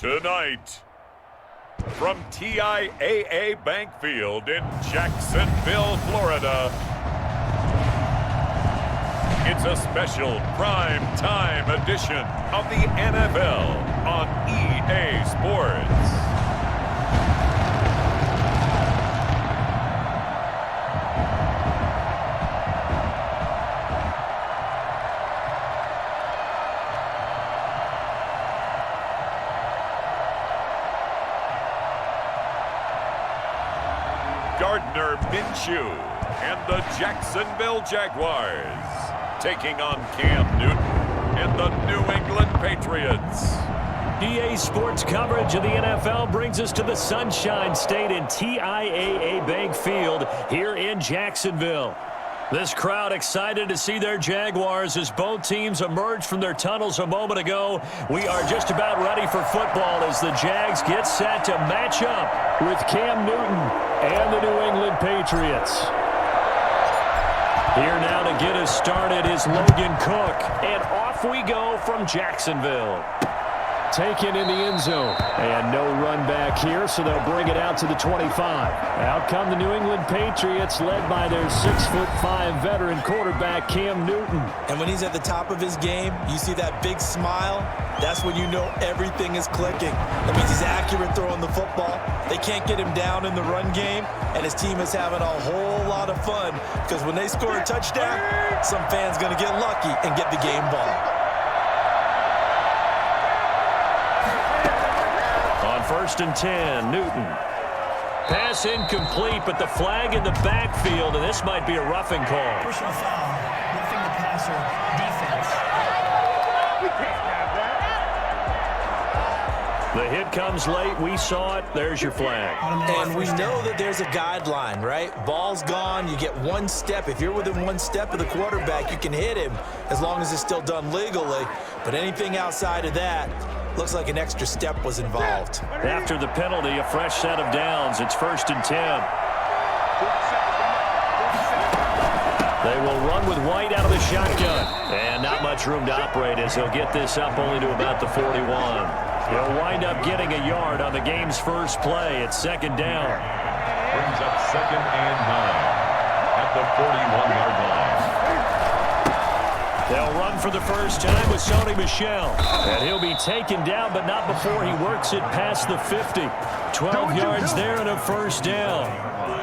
Tonight, from TIAA Bank Field in Jacksonville, Florida, it's a special prime time edition of the NFL on EA Sports. Gardner Minshew and the Jacksonville Jaguars taking on Cam Newton and the New England Patriots. EA Sports coverage of the NFL brings us to the Sunshine State in TIAA Bank Field here in Jacksonville. This crowd excited to see their Jaguars as both teams emerged from their tunnels a moment ago. We are just about ready for football as the Jags get set to match up with Cam Newton and the New England Patriots. Here now to get us started is Logan Cook, and off we go from Jacksonville. Taken in the end zone, and no run back here, so they'll bring it out to the 25. Out come the New England Patriots, led by their 6'5" veteran quarterback, Cam Newton. And when he's at the top of his game, you see that big smile, that's when you know everything is clicking. That means he's accurate throwing the football. They can't get him down in the run game, and his team is having a whole lot of fun, because when they score a touchdown, some fan's going to get lucky and get the game ball. First and 10, Newton. Pass incomplete, but the flag in the backfield, and this might be a roughing call. Personal foul, roughing the passer, defense. We can't have that. The hit comes late. We saw it. There's your flag. And we know that there's a guideline, right? Ball's gone. You get one step. If you're within one step of the quarterback, you can hit him as long as it's still done legally. But anything outside of that, looks like an extra step was involved. After the penalty, a fresh set of downs. It's first and 10. They will run with White out of the shotgun. And not much room to operate as he'll get this up only to about the 41. He'll wind up getting a yard on the game's first play. It's second down. Brings up 2nd and 9 at the 41-yard line. They'll run for the first time with Sony Michel. And he'll be taken down, but not before he works it past the 50. 12 yards there and a first down.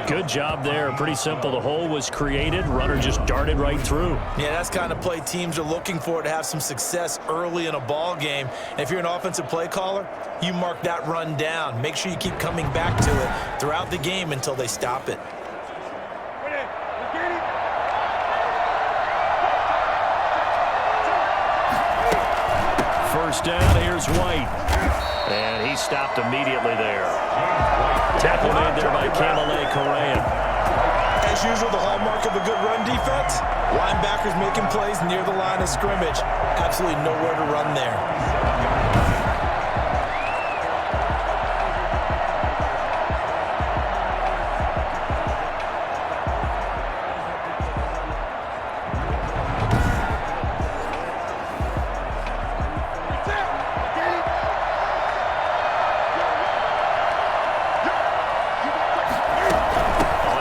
Good job there. Pretty simple. The hole was created. Runner just darted right through. Yeah, that's the kind of play teams are looking for to have some success early in a ball game. And if you're an offensive play caller, you mark that run down. Make sure you keep coming back to it throughout the game until they stop it. First down, here's White. And he stopped immediately there. Tackle made there by Kamale Correa. As usual, the hallmark of a good run defense, linebackers making plays near the line of scrimmage. Absolutely nowhere to run there.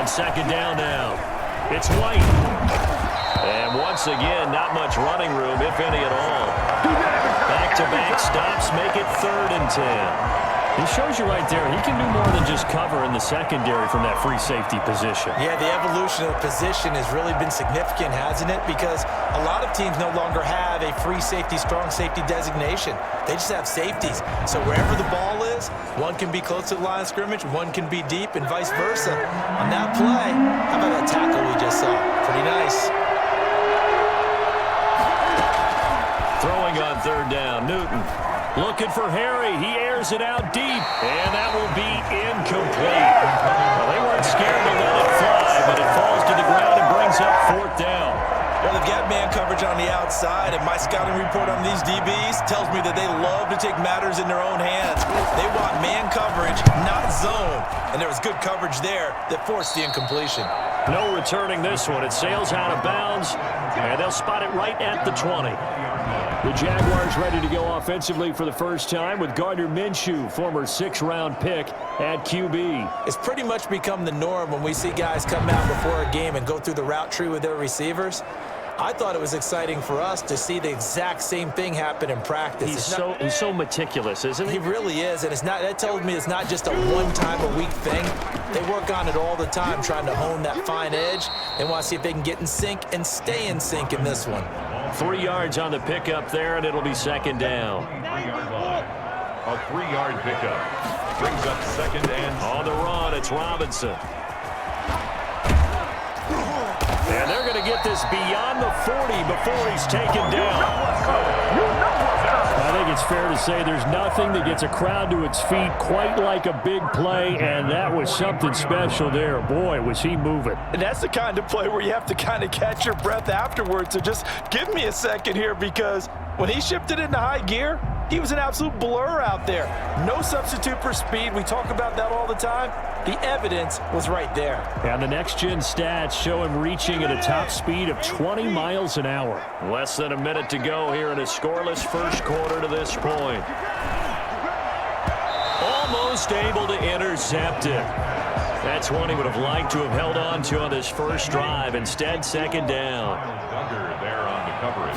Second down now. It's White. And once again, not much running room, if any at all. Back-to-back stops make it 3rd and 10. He shows you right there, he can do more than just cover in the secondary from that free safety position. Yeah, the evolution of the position has really been significant, hasn't it? Because a lot of teams no longer have a free safety, strong safety designation. They just have safeties. So wherever the ball is, one can be close to the line of scrimmage, one can be deep, and vice versa. On that play, how about that tackle we just saw? Pretty nice. Throwing on 3rd down, Newton. Looking for Harry. He airs it out deep, and that will be incomplete. Well, they weren't scared to let it fly, but it falls to the ground and brings up 4th down. Well, they've got man coverage on the outside, and my scouting report on these DBs tells me that they love to take matters in their own hands. They want man coverage, not zone, and there was good coverage there that forced the incompletion. No returning this one. It sails out of bounds, and they'll spot it right at the 20. The Jaguars ready to go offensively for the first time with Gardner Minshew, former 6th-round pick at QB. It's pretty much become the norm when we see guys come out before a game and go through the route tree with their receivers. I thought it was exciting for us to see the exact same thing happen in practice. He's so meticulous, isn't he? He really is, and that tells me it's not just a one-time-a-week thing. They work on it all the time, trying to hone that fine edge. They want to see if they can get in sync and stay in sync in this one. 3 yards on the pickup there, and it'll be 2nd down. 3-yard line. A 3-yard pickup brings up 2nd and on the run. It's Robinson. And they're going to get this beyond the 40 before he's taken down. I think it's fair to say there's nothing that gets a crowd to its feet quite like a big play, and that was something special there. Boy, was he moving. And that's the kind of play where you have to kind of catch your breath afterwards. So just give me a second here, because when he shifted into high gear, he was an absolute blur out there. No substitute for speed. We talk about that all the time. The evidence was right there. And the next-gen stats show him reaching at a top speed of 20 miles an hour. Less than a minute to go here in a scoreless first quarter to this point. Almost able to intercept it. That's one he would have liked to have held on to on this first drive. Instead, 2nd down. Duggar there on the coverage.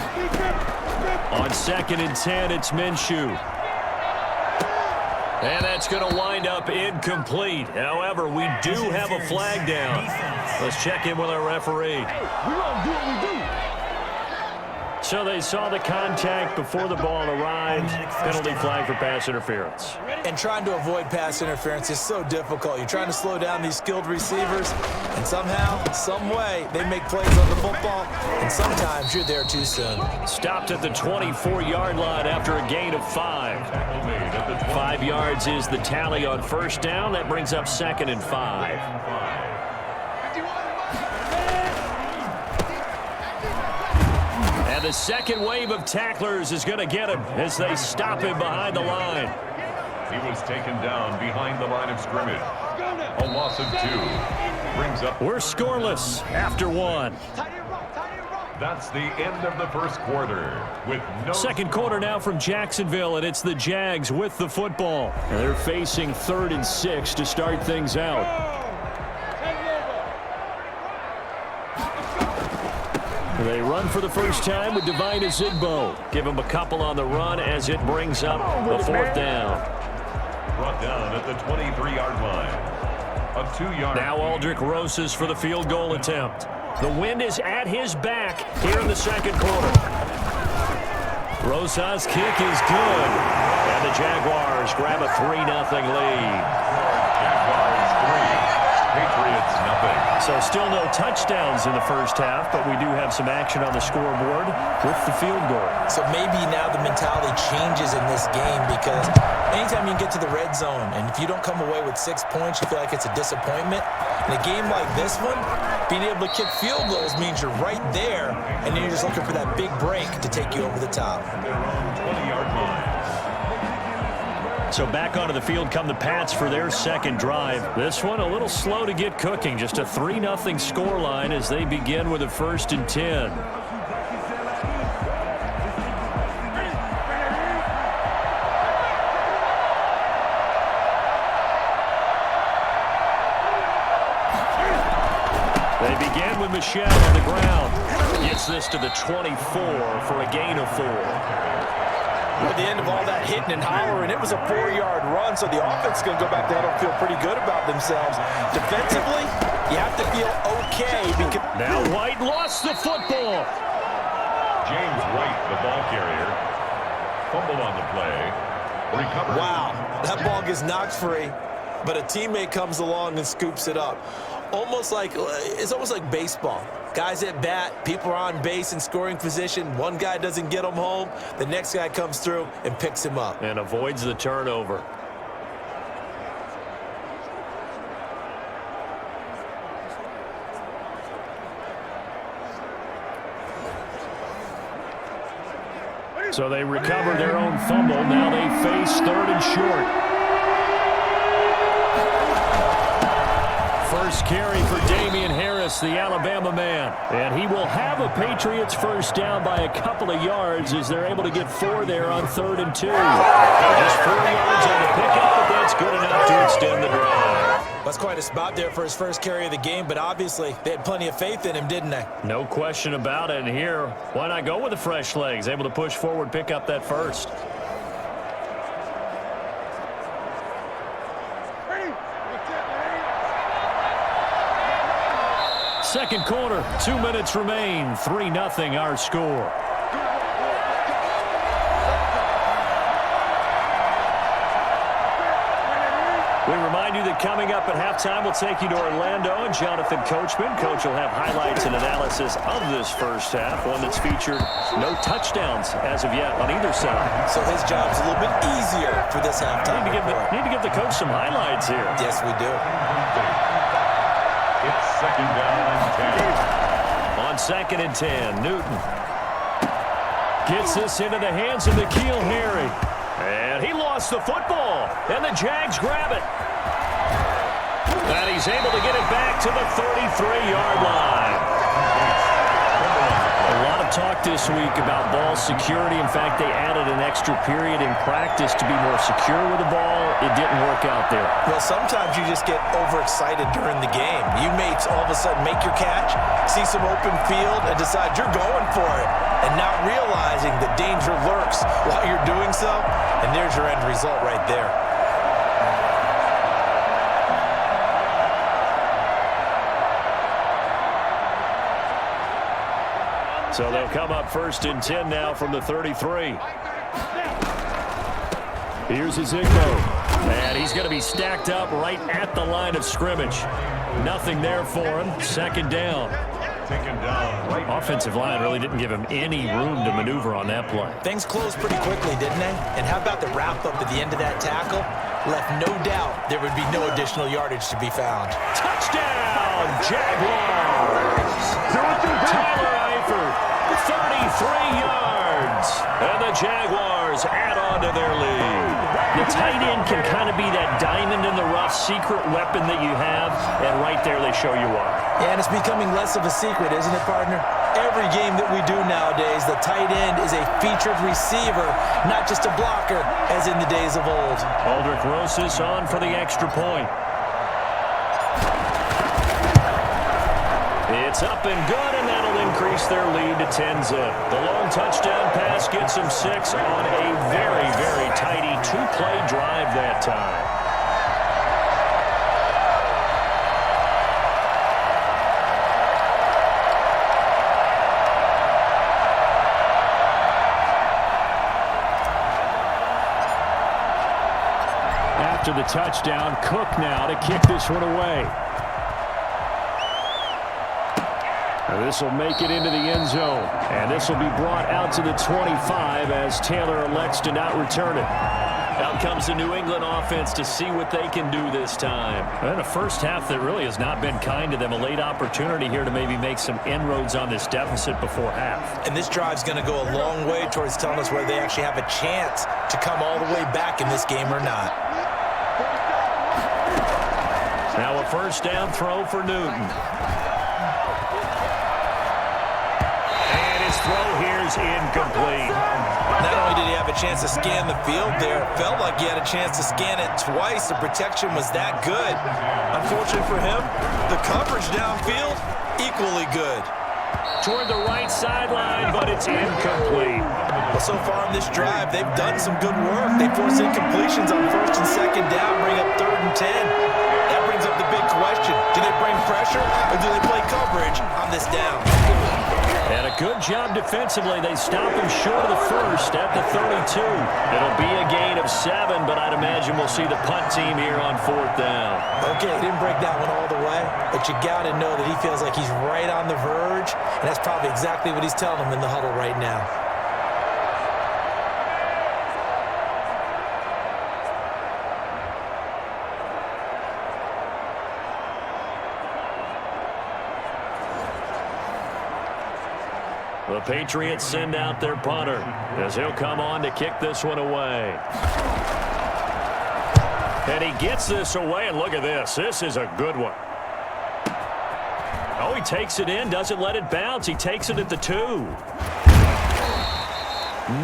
On 2nd and 10, it's Minshew. And that's going to wind up incomplete. However, we do have a flag down. Let's check in with our referee. We're going to do what we do. So they saw the contact before the ball arrived. Penalty flag for pass interference. And trying to avoid pass interference is so difficult. You're trying to slow down these skilled receivers, and somehow, some way, they make plays on the football, and sometimes you're there too soon. Stopped at the 24-yard line after a gain of 5. 5 yards is the tally on first down. That brings up 2nd and 5. And the second wave of tacklers is going to get him as they stop him behind the line. He was taken down behind the line of scrimmage. A loss of 2 brings up. We're scoreless after 1. That's the end of the first quarter with no. Second quarter now from Jacksonville, and it's the Jags with the football. And they're facing 3rd and 6 to start things out. They run for the first time with Divine Azigbo. Give him a couple on the run as it brings up the 4th down. Brought down at the 23-yard line. A 2-yard. Now Aldrick Rosas for the field goal attempt. The wind is at his back here in the second quarter. Rosas' kick is good. And the Jaguars grab a 3-0 lead. Jaguars 3. Patriots nothing. So still no touchdowns in the first half, but we do have some action on the scoreboard with the field goal. So maybe now the mentality changes in this game, because anytime you get to the red zone and if you don't come away with 6 points, you feel like it's a disappointment. In a game like this one, being able to kick field goals means you're right there, and then you're just looking for that big break to take you over the top. Their own 20-yard line. So back onto the field come the Pats for their second drive. This one a little slow to get cooking. Just a 3-0 scoreline as they begin with a 1st and 10. They begin with Michelle on the ground. Gets this to the 24 for a gain of 4. At the end of all that hitting and hollering, it was a 4-yard run, so the offense is going to go back there and feel pretty good about themselves. Defensively, you have to feel okay. Because now White lost the football. James White, the ball carrier, fumbled on the play. Recovered. Wow, that ball gets knocked free, but a teammate comes along and scoops it up. It's almost like baseball. Guys at bat, people are on base in scoring position. One guy doesn't get him home. The next guy comes through and picks him up. And avoids the turnover. So they recover their own fumble. Now they face 3rd and short. First carry for Damian Harris Thomas, the Alabama man. And he will have a Patriots first down by a couple of yards as they're able to get 4 there on 3rd and 2. Just 4 yards on the pickup, but that's good enough to extend the drive. That's quite a spot there for his first carry of the game, but obviously they had plenty of faith in him, didn't they? No question about it. And here, why not go with the fresh legs? Able to push forward, pick up that first. Second quarter, 2 minutes remain. 3-0 our score. We remind you that coming up at halftime, we'll take you to Orlando and Jonathan Coachman. Coach will have highlights and analysis of this first half, one that's featured no touchdowns as of yet on either side. So his job's a little bit easier for this halftime. Need to give the coach some highlights here. Yes, we do. It's 2nd down and 10. On 2nd and 10, Newton gets this into the hands of N'Keal Harry. And he lost the football, and the Jags grab it. And he's able to get it back to the 33-yard line. A lot of talk this week about ball security. In fact, they added an extra period in practice to be more secure with the ball. It didn't work out there. Well, sometimes you just get overexcited during the game. You may all of a sudden make your catch, see some open field, and decide you're going for it, and not realizing the danger lurks while you're doing so, and there's your end result right there. So they'll come up 1st and 10 now from the 33. Here's Ezigbo. And he's going to be stacked up right at the line of scrimmage. Nothing there for him. 2nd down. Offensive line really didn't give him any room to maneuver on that play. Things closed pretty quickly, didn't they? And how about the wrap-up at the end of that tackle? Left no doubt there would be no additional yardage to be found. Touchdown, Jaguars! Tyler Eifert, 33 yards. And the Jaguars add on to their lead. The tight end can kind of be that diamond in the rough secret weapon that you have, and right there they show you why. Yeah, and it's becoming less of a secret, isn't it, partner? Every game that we do nowadays, the tight end is a featured receiver, not just a blocker, as in the days of old. Aldrich Rosas on for the extra point. It's up and good, and that'll increase their lead to 10-zip. The long touchdown pass gets them 6 on a very, very tidy 2-play drive that time. After the touchdown, Cook now to kick this one away. This will make it into the end zone, and this will be brought out to the 25 as Taylor elects to not return it. Out comes the New England offense to see what they can do this time. And a first half that really has not been kind to them. A late opportunity here to maybe make some inroads on this deficit before half. And this drive's going to go a long way towards telling us whether they actually have a chance to come all the way back in this game or not. Now a first down throw for Newton. Throw here's incomplete. Not only did he have a chance to scan the field there, it felt like he had a chance to scan it twice. The protection was that good. Unfortunate for him, the coverage downfield, equally good. Toward the right sideline, but it's incomplete. Well, so far in this drive, they've done some good work. They forced incompletions on 1st and 2nd down, bring up 3rd and 10. That brings up the big question. Do they bring pressure, or do they play coverage on this down? And a good job defensively. They stop him short of the first at the 32. It'll be a gain of 7, but I'd imagine we'll see the punt team here on 4th down. Okay, he didn't break that one all the way, but you got to know that he feels like he's right on the verge, and that's probably exactly what he's telling them in the huddle right now. The Patriots send out their punter as he'll come on to kick this one away. And he gets this away, and look at this. This is a good one. Oh, he takes it in, doesn't let it bounce. He takes it at the 2.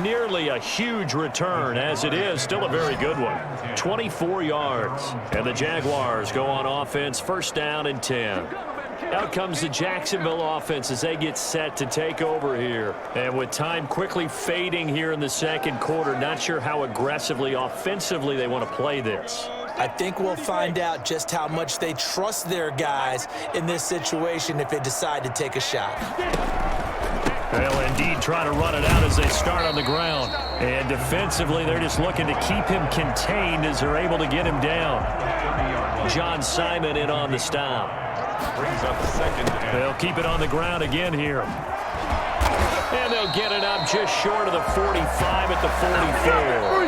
Nearly a huge return, as it is still a very good one. 24 yards. And the Jaguars go on offense, first down and 10. Out comes the Jacksonville offense as they get set to take over here. And with time quickly fading here in the second quarter, not sure how aggressively, offensively they want to play this. I think we'll find out just how much they trust their guys in this situation if they decide to take a shot. They'll indeed try to run it out as they start on the ground. And defensively, they're just looking to keep him contained as they're able to get him down. John Simon in on the stop. Brings up second. They'll keep it on the ground again here. And they'll get it up just short of the 45 at the 44.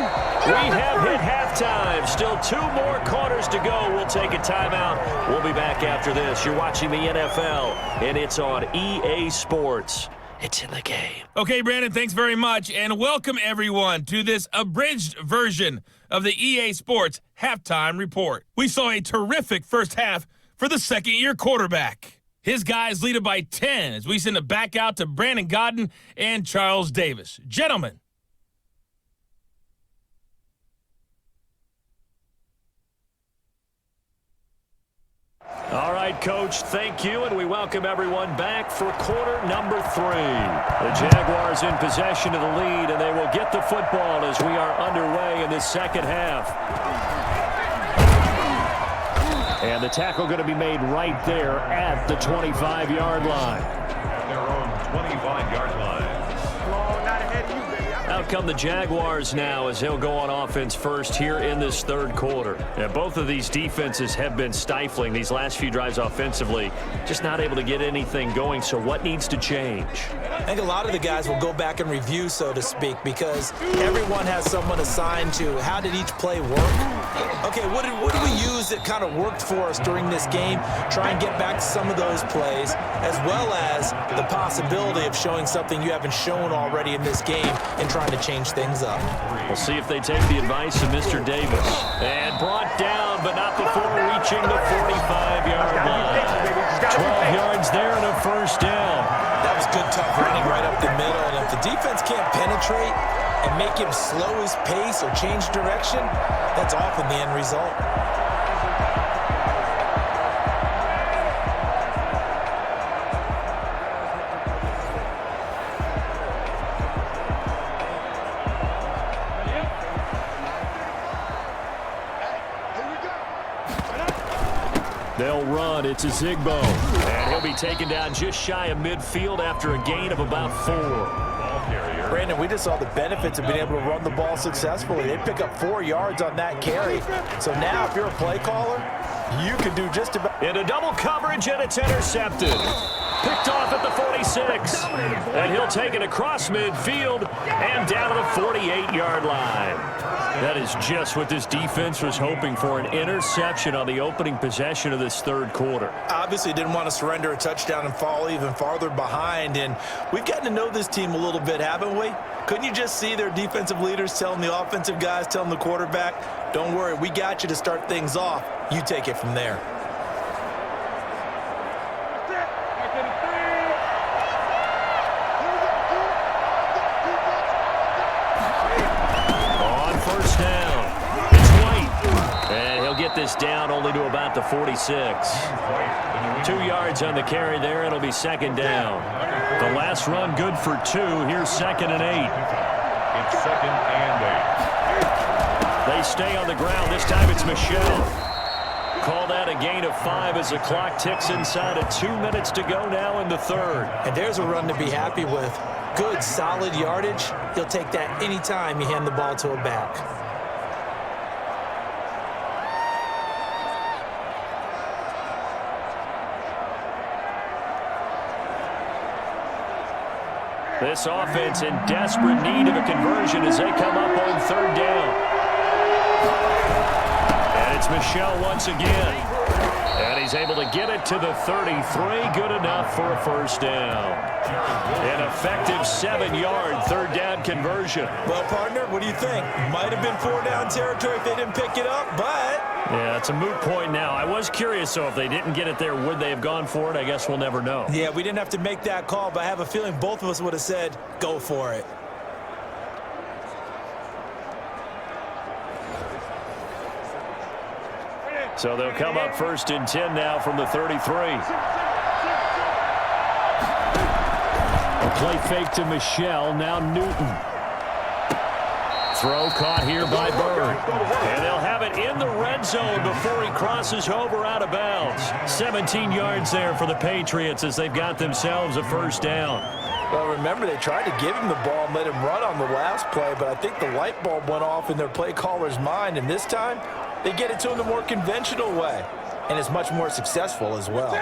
We have hit halftime. Still 2 more quarters to go. We'll take a timeout. We'll be back after this. You're watching the NFL, and it's on EA Sports. It's in the game. Okay, Brandon, thanks very much, and welcome everyone to this abridged version of the EA Sports Halftime Report. We saw a terrific first half for the second-year quarterback. His guys lead it by 10 as we send it back out to Brandon Godden and Charles Davis. Gentlemen. All right, Coach, thank you, and we welcome everyone back for quarter number 3. The Jaguars in possession of the lead, and they will get the football as we are underway in this second half. And the tackle going to be made right there at the 25-yard line. Their own 25-yard line. Out come the Jaguars now as they'll go on offense first here in this third quarter. And both of these defenses have been stifling these last few drives offensively, just not able to get anything going. So what needs to change? I think a lot of the guys will go back and review, so to speak, because everyone has someone assigned to how did each play work. Okay, what did we use that kind of worked for us during this game? Try and get back to some of those plays, as well as the possibility of showing something you haven't shown already in this game and trying to change things up. We'll see if they take the advice of Mr. Davis. And brought down, but not before reaching the 45-yard line. 12 yards there and a first down. That was good, tough running right up the middle. And if the defense can't penetrate and make him slow his pace or change direction, that's often the end result. They'll run. It's a Zigbo. And he'll be taken down just shy of midfield after a gain of about 4. Brandon, we just saw the benefits of being able to run the ball successfully. They pick up 4 yards on that carry. So now if you're a play caller, you can do just about... In a double coverage, and it's intercepted. Picked off at the 46. And he'll take it across midfield and down to the 48-yard line. That is just what this defense was hoping for, an interception on the opening possession of this third quarter. Obviously didn't want to surrender a touchdown and fall even farther behind, and we've gotten to know this team a little bit, haven't we? Couldn't you just see their defensive leaders telling the offensive guys, telling the quarterback, don't worry, we got you to start things off. You take it from there. This down only to about the 46. 2 yards on the carry there. It'll be second down. The last run good for 2. Here's 2nd and 8. It's 2nd and 8. They stay on the ground. This time it's Michelle. Call that a gain of 5 as the clock ticks inside of 2 minutes to go now in the third. And there's a run to be happy with. Good, solid yardage. He'll take that anytime you hand the ball to a back. This offense in desperate need of a conversion as they come up on third down. And It's Michel once again. And he's able to get it to the 33. Good enough for a first down. An effective 7-yard third down conversion. Well, partner, what do you think? Might have been 4-down territory if they didn't pick it up, but... Yeah, it's a moot point now. I was curious, so if they didn't get it there, would they have gone for it? I guess we'll never know. Yeah, we didn't have to make that call, but I have a feeling both of us would have said, go for it. So they'll come up 1st and 10 now from the 33. A play fake to Michel, now Newton. Throw caught here by Bird. And they'll have it in the red zone before he crosses over out of bounds. 17 yards there for the Patriots as they've got themselves a first down. Well, remember, they tried to give him the ball and let him run on the last play, but I think the light bulb went off in their play caller's mind, and this time they get it to him the more conventional way, and it's much more successful as well.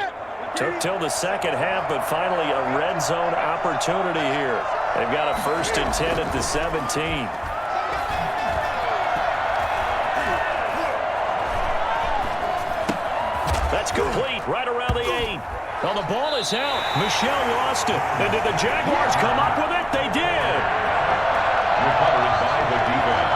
Took till the second half, but finally a red zone opportunity here. They've got a 1st and 10 at the 17. That's complete right around the 8. Well, the ball is out. Michel lost it. And did the Jaguars come up with it? They did. Recovered by the defense.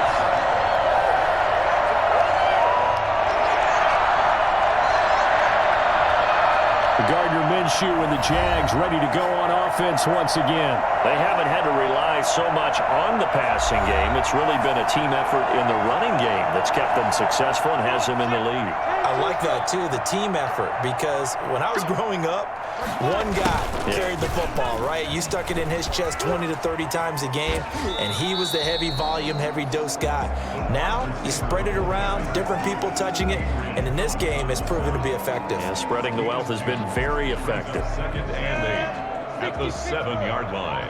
Gardner Minshew and the Jags ready to go on offense once again. They haven't had to rely so much on the passing game. It's really been a team effort in the running game that's kept them successful and has them in the lead. I like that, too, the team effort, because when I was growing up, one guy carried the football, right? You stuck it in his chest 20 to 30 times a game, and he was the heavy volume, heavy dose guy. Now, you spread it around, different people touching it, and in this game, it's proven to be effective. Yeah, spreading the wealth has been very effective. 2nd and 8 at the 7-yard line.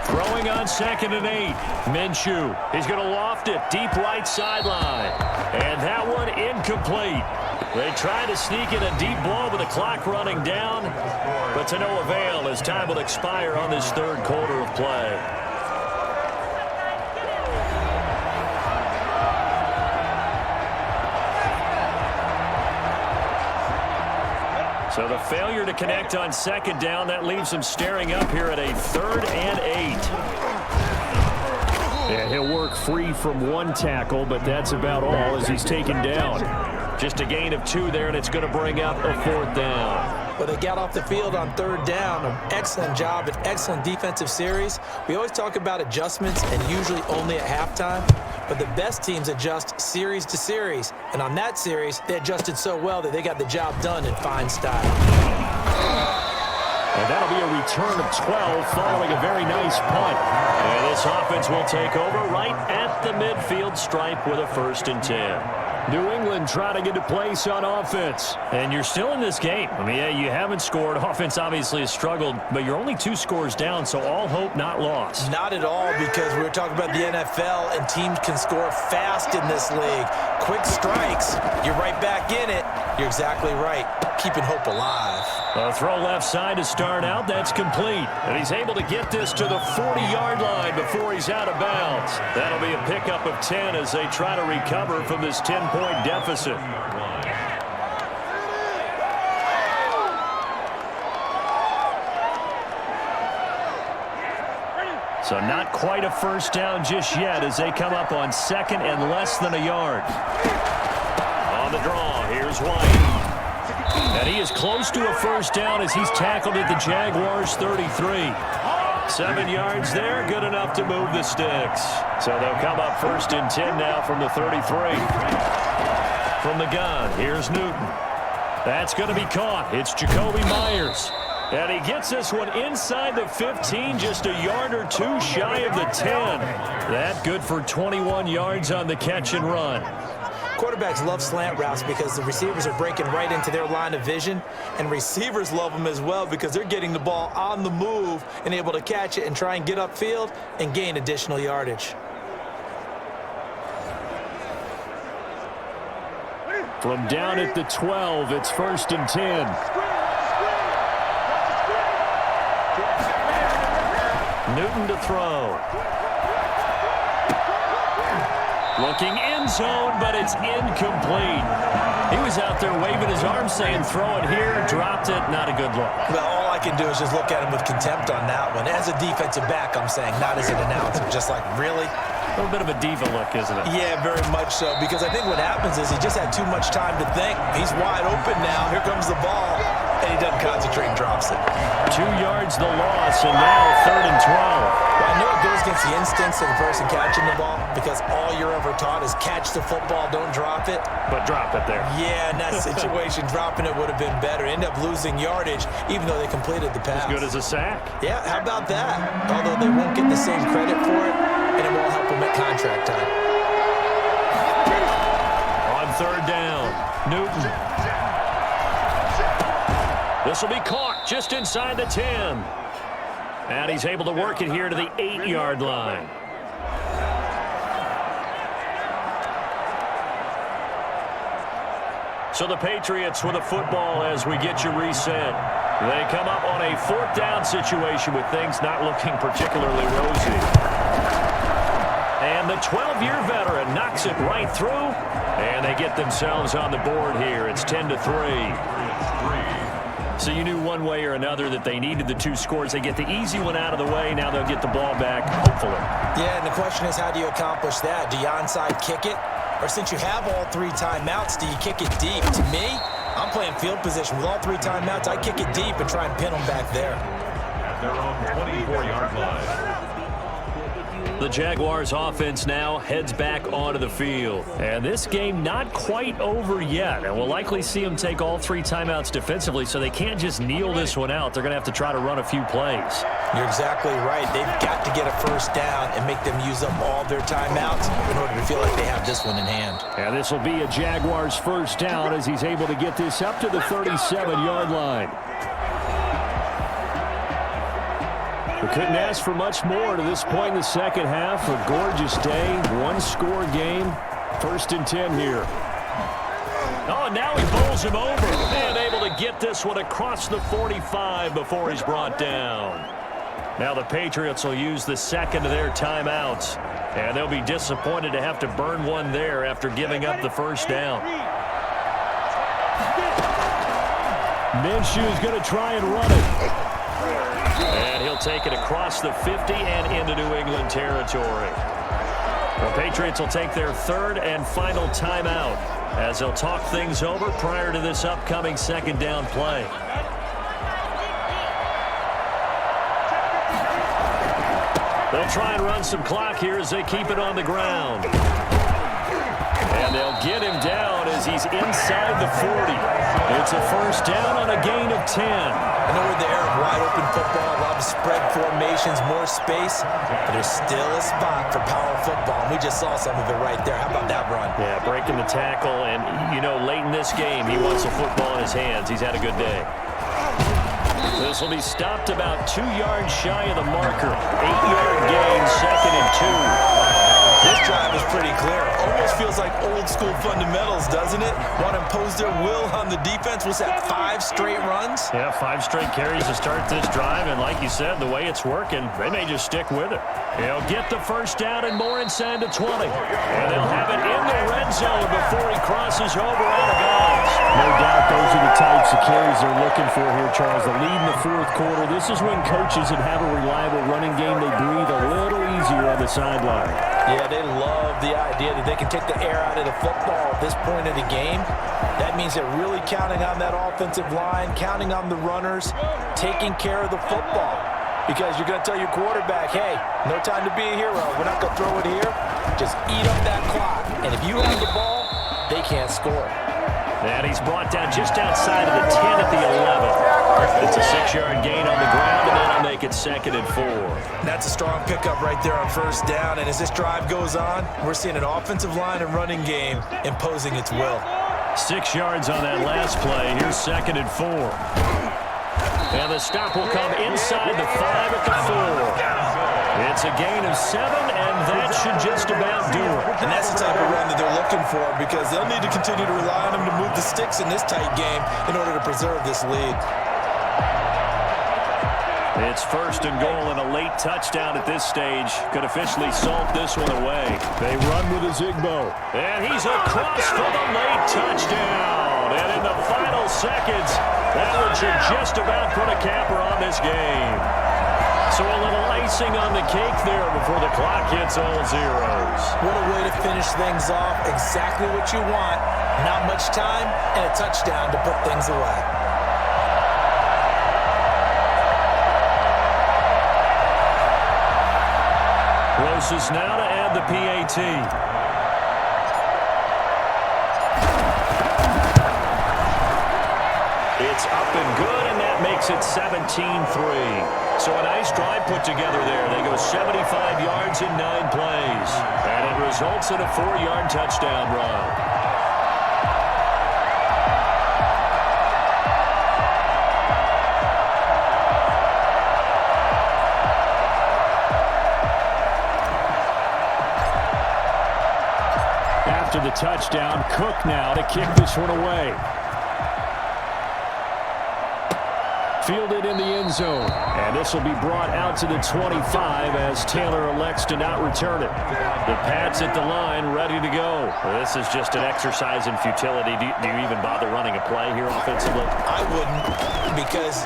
Throwing on 2nd and 8. Minshew. He's going to loft it deep right sideline. And that one incomplete. They try to sneak in a deep blow with the clock running down, but to no avail as time will expire on this 3rd quarter of play. So the failure to connect on 2nd down, that leaves him staring up here at a 3rd and 8. And he'll work free from one tackle, but that's about all as he's taken down. Just a gain of 2 there, and it's going to bring up a 4th down. Well, they got off the field on 3rd down. An excellent job, an excellent defensive series. We always talk about adjustments, and usually only at halftime. But the best teams adjust series to series. And on that series, they adjusted so well that they got the job done in fine style. And that'll be a return of 12 following a very nice punt. And this offense will take over right at the midfield stripe with a 1st and 10. New England trying to get a place on offense. And you're still in this game. I mean, yeah, you haven't scored. Offense obviously has struggled, but you're only 2 scores down, so all hope not lost. Not at all, because we were talking about the NFL, and teams can score fast in this league. Quick strikes, you're right back in it. You're exactly right. Keeping hope alive. A throw left side to start out. That's complete. And he's able to get this to the 40-yard line before he's out of bounds. That'll be a pickup of 10 as they try to recover from this 10-point deficit. So not quite a first down just yet as they come up on 2nd and less than a yard. On the draw, here's White. And he is close to a first down as he's tackled at the Jaguars' 33. 7 yards there, good enough to move the sticks. So they'll come up 1st and 10 now from the 33. From the gun, here's Newton. That's going to be caught. It's Jacoby Myers. And he gets this one inside the 15, just a yard or 2 shy of the 10. That good for 21 yards on the catch and run. Quarterbacks love slant routes because the receivers are breaking right into their line of vision, and receivers love them as well because they're getting the ball on the move and able to catch it and try and get upfield and gain additional yardage. From down at the 12, it's 1st and 10. Newton to throw. Looking end zone, but it's incomplete. He was out there waving his arms saying, throw it here, dropped it, not a good look. Well, all I can do is just look at him with contempt on that one. As a defensive back, I'm saying, not as an announcer. Just like, really? A little bit of a diva look, isn't it? Yeah, very much so, because I think what happens is he just had too much time to think. He's wide open now. Here comes the ball, and he doesn't concentrate and drops it. 2 yards the loss, and now 3rd and 12. Well, I know it goes against the instincts of the person catching the ball, because all you're ever taught is catch the football, don't drop it. But drop it there. Yeah, in that situation, dropping it would have been better. End up losing yardage, even though they completed the pass. As good as a sack. Yeah, how about that? Although they won't get the same credit for it, and it won't help them at contract time. On 3rd down, Newton. This will be caught just inside the 10. And he's able to work it here to the 8-yard line. So the Patriots with a football as we get you reset. They come up on a 4th down situation with things not looking particularly rosy. And the 12-year veteran knocks it right through, and they get themselves on the board here. It's 10-3. So you knew one way or another that they needed the 2 scores. They get the easy one out of the way. Now they'll get the ball back, hopefully. Yeah, and the question is, how do you accomplish that? Do you onside kick it? Or since you have all 3 timeouts, do you kick it deep? To me, I'm playing field position. With all 3 timeouts, I kick it deep and try and pin them back there. At their own 24-yard line. The Jaguars offense now heads back onto the field. And this game not quite over yet. And we'll likely see them take all 3 timeouts defensively, so they can't just kneel this one out. They're going to have to try to run a few plays. You're exactly right. They've got to get a 1st down and make them use up all their timeouts in order to feel like they have this one in hand. And this will be a Jaguars 1st down as he's able to get this up to the 37-yard line. We couldn't ask for much more to this point in the second half. A gorgeous day, 1-score game. 1st and 10 here. Oh, and now he bowls him over. And able to get this one across the 45 before he's brought down. Now the Patriots will use the 2nd of their timeouts. And they'll be disappointed to have to burn one there after giving up the 1st down. Minshew's going to try and run it. And he'll take it across the 50 and into New England territory. The Patriots will take their 3rd and final timeout as they'll talk things over prior to this upcoming 2nd down play. They'll try and run some clock here as they keep it on the ground. And they'll get him down as he's inside the 40. It's a 1st down on a gain of 10. I know we're there, wide open football, a lot of spread formations, more space, but there's still a spot for power football, and we just saw some of it right there. How about that run? Yeah, breaking the tackle, and, you know, late in this game, he wants the football in his hands. He's had a good day. This will be stopped about 2 yards shy of the marker. 8-yard gain, 2nd and 2. This drive is pretty clear. Almost feels like old school fundamentals, doesn't it? Want to impose their will on the defense. Was that 5 straight runs? Yeah, 5 straight carries to start this drive, and like you said, the way it's working, they may just stick with it. He'll get the 1st down and more inside the 20. And they'll have it in the red zone before he crosses over out of bounds. No doubt those are the types of carries they're looking for here, Charles. The lead in the 4th quarter. This is when coaches that have a reliable running game, they breathe a little easier on the sideline. Yeah, they love the idea that they can take the air out of the football at this point of the game. That means they're really counting on that offensive line, counting on the runners, taking care of the football. Because you're going to tell your quarterback, hey, no time to be a hero. We're not going to throw it here. Just eat up that clock. And if you have the ball, they can't score. And he's brought down just outside of the 10 at the 11. It's a 6-yard gain on the ground, and that'll make it 2nd and 4. That's a strong pickup right there on 1st down. And as this drive goes on, we're seeing an offensive line and running game imposing its will. 6 yards on that last play. Here's 2nd and 4. And the stop will come inside the 5 at the 4. It's a gain of 7, and that should just about do it. And that's the type of run that they're looking for, because they'll need to continue to rely on them to move the sticks in this tight game in order to preserve this lead. It's 1st and goal in a late late touchdown at this stage could officially salt this one away. They run with a Zigbo. And he's across for the late touchdown. And in the final seconds, that one should just about put a capper on this game. So a little icing on the cake there before the clock hits all zeros. What a way to finish things off. Exactly what you want. Not much time and a touchdown to put things away. Closest now to add the PAT. It's up and good, and that makes it 17-3. So a nice drive put together there. They go 75 yards in 9 plays. And it results in a 4-yard touchdown run. After the touchdown, Cook now to kick this one away. Fielded in the end zone. And this will be brought out to the 25 as Taylor elects to not return it. The Pats at the line, ready to go. This is just an exercise in futility. Do you even bother running a play here offensively? I wouldn't, because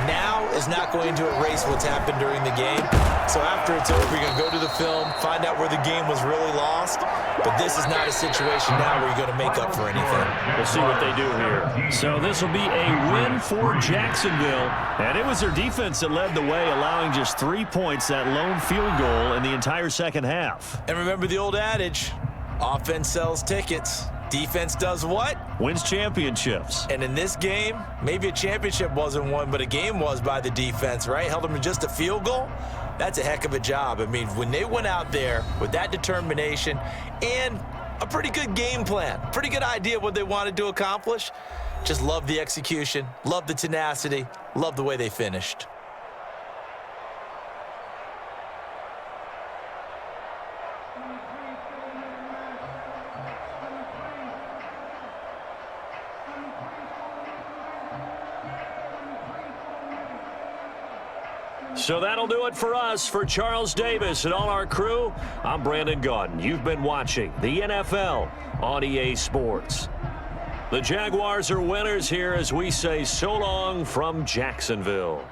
now is not going to erase what's happened during the game. So after it's over, you're going to go to the film, find out where the game was really lost. But this is not a situation now where you're going to make up for anything. We'll see what they do here. So this will be a win for Jacksonville. And it was their defense that led the way, allowing just 3 points, that lone field goal in the entire second half. And remember the old adage, offense sells tickets. Defense does what? Wins championships. And in this game, maybe a championship wasn't won, but a game was by the defense, right? Held them to just a field goal. That's a heck of a job. I mean, when they went out there with that determination and a pretty good game plan, pretty good idea of what they wanted to accomplish, just love the execution, love the tenacity, love the way they finished. So that'll do it for us. For Charles Davis and all our crew, I'm Brandon Gaudin. You've been watching the NFL on EA Sports. The Jaguars are winners here as we say so long from Jacksonville.